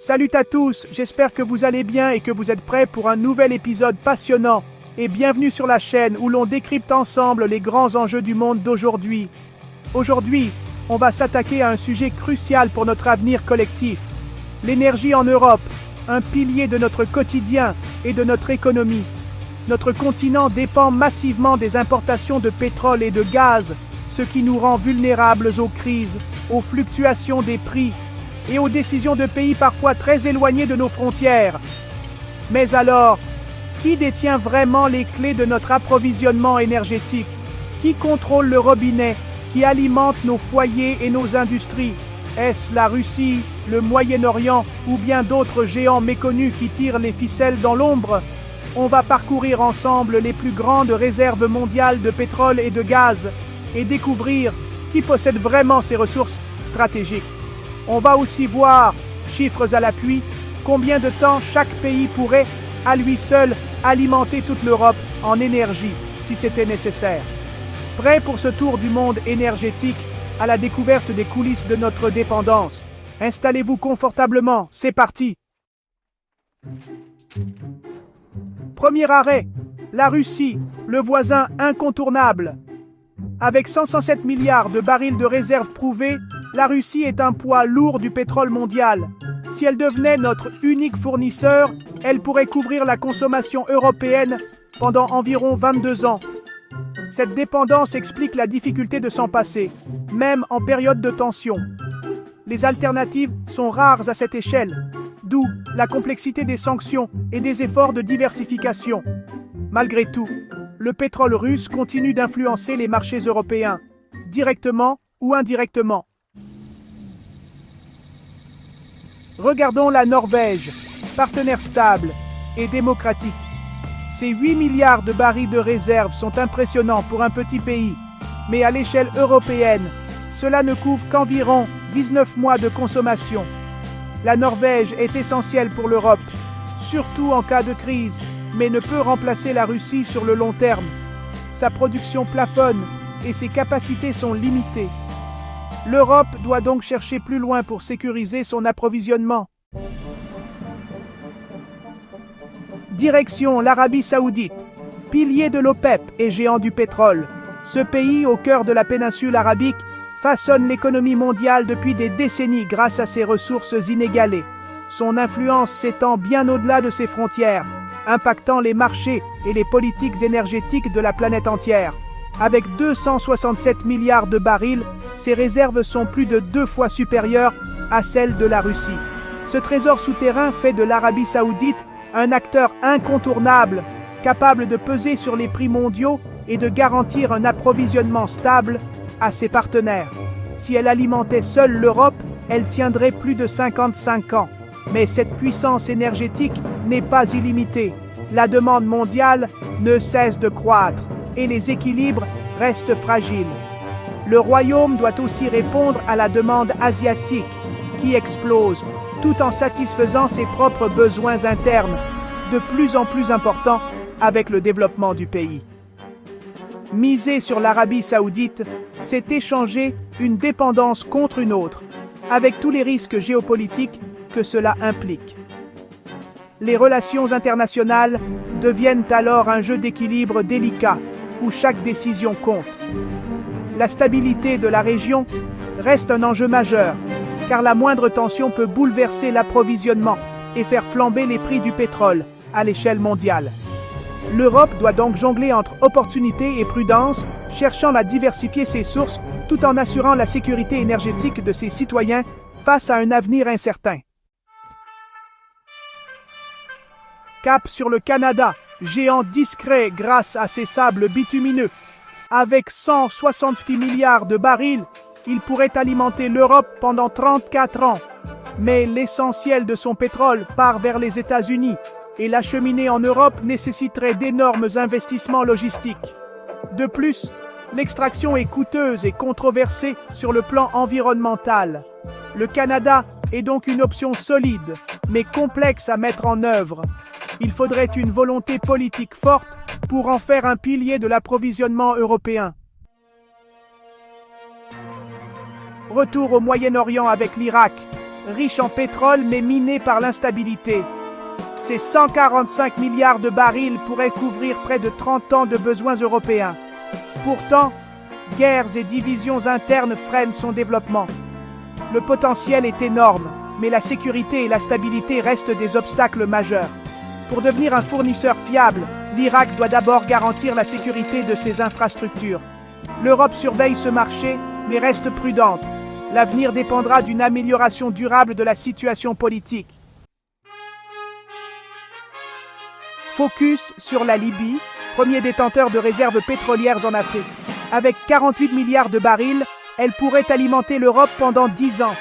Salut à tous, j'espère que vous allez bien et que vous êtes prêts pour un nouvel épisode passionnant. Et bienvenue sur la chaîne où l'on décrypte ensemble les grands enjeux du monde d'aujourd'hui. Aujourd'hui, on va s'attaquer à un sujet crucial pour notre avenir collectif. L'énergie en Europe, un pilier de notre quotidien et de notre économie. Notre continent dépend massivement des importations de pétrole et de gaz, ce qui nous rend vulnérables aux crises, aux fluctuations des prix et aux décisions de pays parfois très éloignés de nos frontières. Mais alors, qui détient vraiment les clés de notre approvisionnement énergétique? Qui contrôle le robinet qui alimente nos foyers et nos industries? Est-ce la Russie, le Moyen-Orient ou bien d'autres géants méconnus qui tirent les ficelles dans l'ombre? On va parcourir ensemble les plus grandes réserves mondiales de pétrole et de gaz et découvrir qui possède vraiment ces ressources stratégiques. On va aussi voir, chiffres à l'appui, combien de temps chaque pays pourrait, à lui seul, alimenter toute l'Europe en énergie, si c'était nécessaire. Prêt pour ce tour du monde énergétique, à la découverte des coulisses de notre dépendance? Installez-vous confortablement, c'est parti! Premier arrêt, la Russie, le voisin incontournable. Avec 107 milliards de barils de réserves prouvés, la Russie est un poids lourd du pétrole mondial. Si elle devenait notre unique fournisseur, elle pourrait couvrir la consommation européenne pendant environ 22 ans. Cette dépendance explique la difficulté de s'en passer, même en période de tension. Les alternatives sont rares à cette échelle, d'où la complexité des sanctions et des efforts de diversification. Malgré tout, le pétrole russe continue d'influencer les marchés européens, directement ou indirectement. Regardons la Norvège, partenaire stable et démocratique. Ces 8 milliards de barils de réserve sont impressionnants pour un petit pays, mais à l'échelle européenne, cela ne couvre qu'environ 19 mois de consommation. La Norvège est essentielle pour l'Europe, surtout en cas de crise, mais ne peut remplacer la Russie sur le long terme. Sa production plafonne et ses capacités sont limitées. L'Europe doit donc chercher plus loin pour sécuriser son approvisionnement. Direction l'Arabie Saoudite, pilier de l'OPEP et géant du pétrole. Ce pays, au cœur de la péninsule arabique, façonne l'économie mondiale depuis des décennies grâce à ses ressources inégalées. Son influence s'étend bien au-delà de ses frontières, impactant les marchés et les politiques énergétiques de la planète entière. Avec 267 milliards de barils, ses réserves sont plus de 2 fois supérieures à celles de la Russie. Ce trésor souterrain fait de l'Arabie Saoudite un acteur incontournable, capable de peser sur les prix mondiaux et de garantir un approvisionnement stable à ses partenaires. Si elle alimentait seule l'Europe, elle tiendrait plus de 55 ans. Mais cette puissance énergétique n'est pas illimitée. La demande mondiale ne cesse de croître et les équilibres restent fragiles. Le Royaume doit aussi répondre à la demande asiatique qui explose tout en satisfaisant ses propres besoins internes, de plus en plus importants avec le développement du pays. Miser sur l'Arabie Saoudite, c'est échanger une dépendance contre une autre, avec tous les risques géopolitiques que cela implique. Les relations internationales deviennent alors un jeu d'équilibre délicat où chaque décision compte. La stabilité de la région reste un enjeu majeur, car la moindre tension peut bouleverser l'approvisionnement et faire flamber les prix du pétrole à l'échelle mondiale. L'Europe doit donc jongler entre opportunité et prudence, cherchant à diversifier ses sources tout en assurant la sécurité énergétique de ses citoyens face à un avenir incertain. Cap sur le Canada, géant discret grâce à ses sables bitumineux. Avec 168 milliards de barils, il pourrait alimenter l'Europe pendant 34 ans. Mais l'essentiel de son pétrole part vers les États-Unis et l'acheminer en Europe nécessiterait d'énormes investissements logistiques. De plus, l'extraction est coûteuse et controversée sur le plan environnemental. Le Canada est donc une option solide, mais complexe à mettre en œuvre. Il faudrait une volonté politique forte pour en faire un pilier de l'approvisionnement européen. Retour au Moyen-Orient avec l'Irak, riche en pétrole mais miné par l'instabilité. Ces 145 milliards de barils pourraient couvrir près de 30 ans de besoins européens. Pourtant, guerres et divisions internes freinent son développement. Le potentiel est énorme, mais la sécurité et la stabilité restent des obstacles majeurs. Pour devenir un fournisseur fiable, l'Irak doit d'abord garantir la sécurité de ses infrastructures. L'Europe surveille ce marché, mais reste prudente. L'avenir dépendra d'une amélioration durable de la situation politique. Focus sur la Libye, premier détenteur de réserves pétrolières en Afrique. Avec 48 milliards de barils, elle pourrait alimenter l'Europe pendant 10 ans.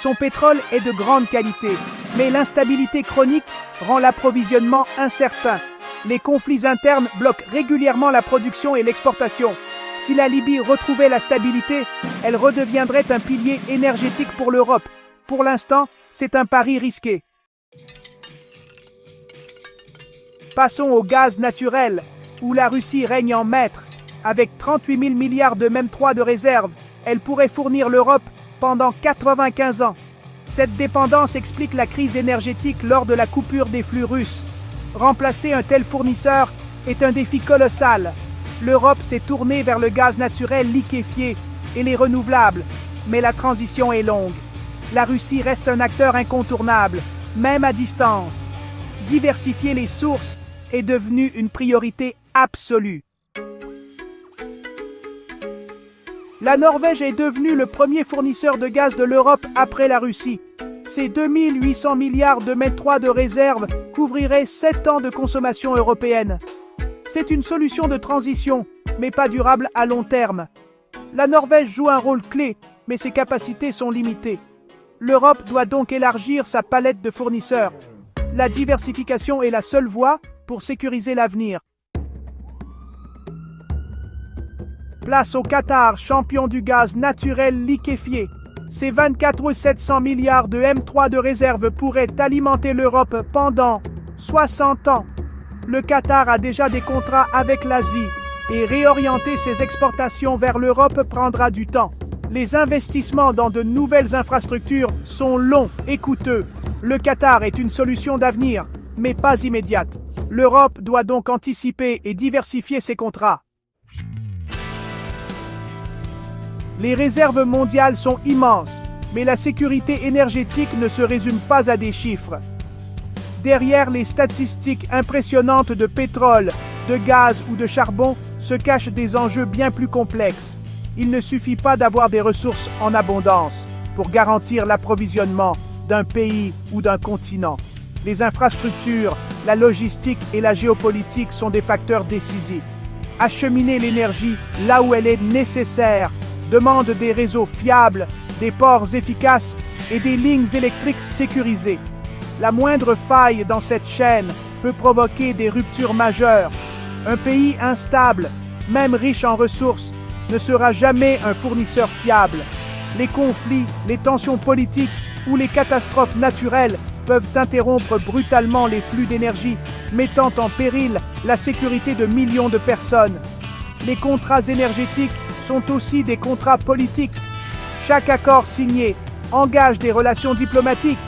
Son pétrole est de grande qualité, mais l'instabilité chronique rend l'approvisionnement incertain. Les conflits internes bloquent régulièrement la production et l'exportation. Si la Libye retrouvait la stabilité, elle redeviendrait un pilier énergétique pour l'Europe. Pour l'instant, c'est un pari risqué. Passons au gaz naturel, où la Russie règne en maître. Avec 38 000 milliards de MEM3 de réserve, elle pourrait fournir l'Europe pendant 95 ans. Cette dépendance explique la crise énergétique lors de la coupure des flux russes. Remplacer un tel fournisseur est un défi colossal. L'Europe s'est tournée vers le gaz naturel liquéfié et les renouvelables, mais la transition est longue. La Russie reste un acteur incontournable, même à distance. Diversifier les sources est devenu une priorité absolue. La Norvège est devenue le premier fournisseur de gaz de l'Europe après la Russie. Ses 2800 milliards de MEM3 de réserve couvriraient 7 ans de consommation européenne. C'est une solution de transition, mais pas durable à long terme. La Norvège joue un rôle clé, mais ses capacités sont limitées. L'Europe doit donc élargir sa palette de fournisseurs. La diversification est la seule voie pour sécuriser l'avenir. Place au Qatar, champion du gaz naturel liquéfié. Ces 24 700 milliards de M3 de réserve pourraient alimenter l'Europe pendant 60 ans. Le Qatar a déjà des contrats avec l'Asie et réorienter ses exportations vers l'Europe prendra du temps. Les investissements dans de nouvelles infrastructures sont longs et coûteux. Le Qatar est une solution d'avenir, mais pas immédiate. L'Europe doit donc anticiper et diversifier ses contrats. Les réserves mondiales sont immenses, mais la sécurité énergétique ne se résume pas à des chiffres. Derrière les statistiques impressionnantes de pétrole, de gaz ou de charbon se cachent des enjeux bien plus complexes. Il ne suffit pas d'avoir des ressources en abondance pour garantir l'approvisionnement d'un pays ou d'un continent. Les infrastructures, la logistique et la géopolitique sont des facteurs décisifs. Acheminer l'énergie là où elle est nécessaire demande des réseaux fiables, des ports efficaces et des lignes électriques sécurisées. La moindre faille dans cette chaîne peut provoquer des ruptures majeures. Un pays instable, même riche en ressources, ne sera jamais un fournisseur fiable. Les conflits, les tensions politiques ou les catastrophes naturelles peuvent interrompre brutalement les flux d'énergie, mettant en péril la sécurité de millions de personnes. Les contrats énergétiques sont aussi des contrats politiques. Chaque accord signé engage des relations diplomatiques,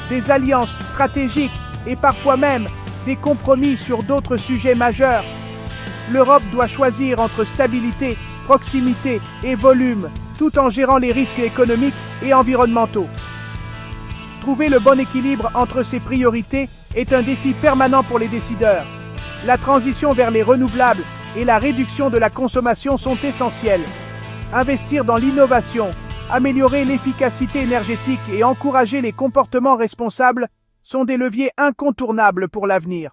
des alliances stratégiques et parfois même des compromis sur d'autres sujets majeurs. L'Europe doit choisir entre stabilité, proximité et volume, tout en gérant les risques économiques et environnementaux. Trouver le bon équilibre entre ces priorités est un défi permanent pour les décideurs. La transition vers les renouvelables et la réduction de la consommation sont essentielles. Investir dans l'innovation, améliorer l'efficacité énergétique et encourager les comportements responsables sont des leviers incontournables pour l'avenir.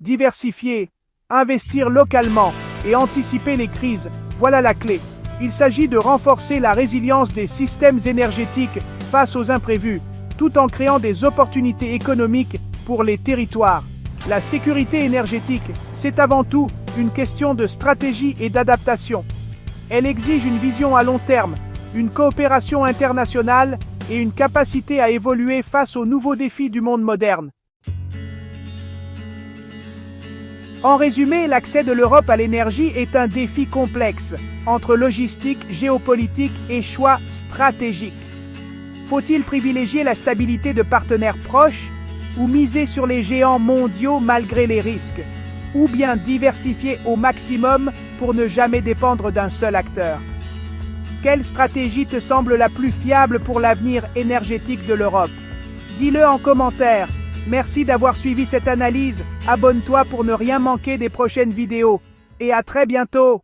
Diversifier, investir localement et anticiper les crises, voilà la clé. Il s'agit de renforcer la résilience des systèmes énergétiques face aux imprévus, tout en créant des opportunités économiques pour les territoires. La sécurité énergétique, c'est avant tout une question de stratégie et d'adaptation. Elle exige une vision à long terme, une coopération internationale et une capacité à évoluer face aux nouveaux défis du monde moderne. En résumé, l'accès de l'Europe à l'énergie est un défi complexe, entre logistique, géopolitique et choix stratégiques. Faut-il privilégier la stabilité de partenaires proches ou miser sur les géants mondiaux malgré les risques? Ou bien diversifier au maximum pour ne jamais dépendre d'un seul acteur? Quelle stratégie te semble la plus fiable pour l'avenir énergétique de l'Europe? Dis-le en commentaire. Merci d'avoir suivi cette analyse. Abonne-toi pour ne rien manquer des prochaines vidéos. Et à très bientôt!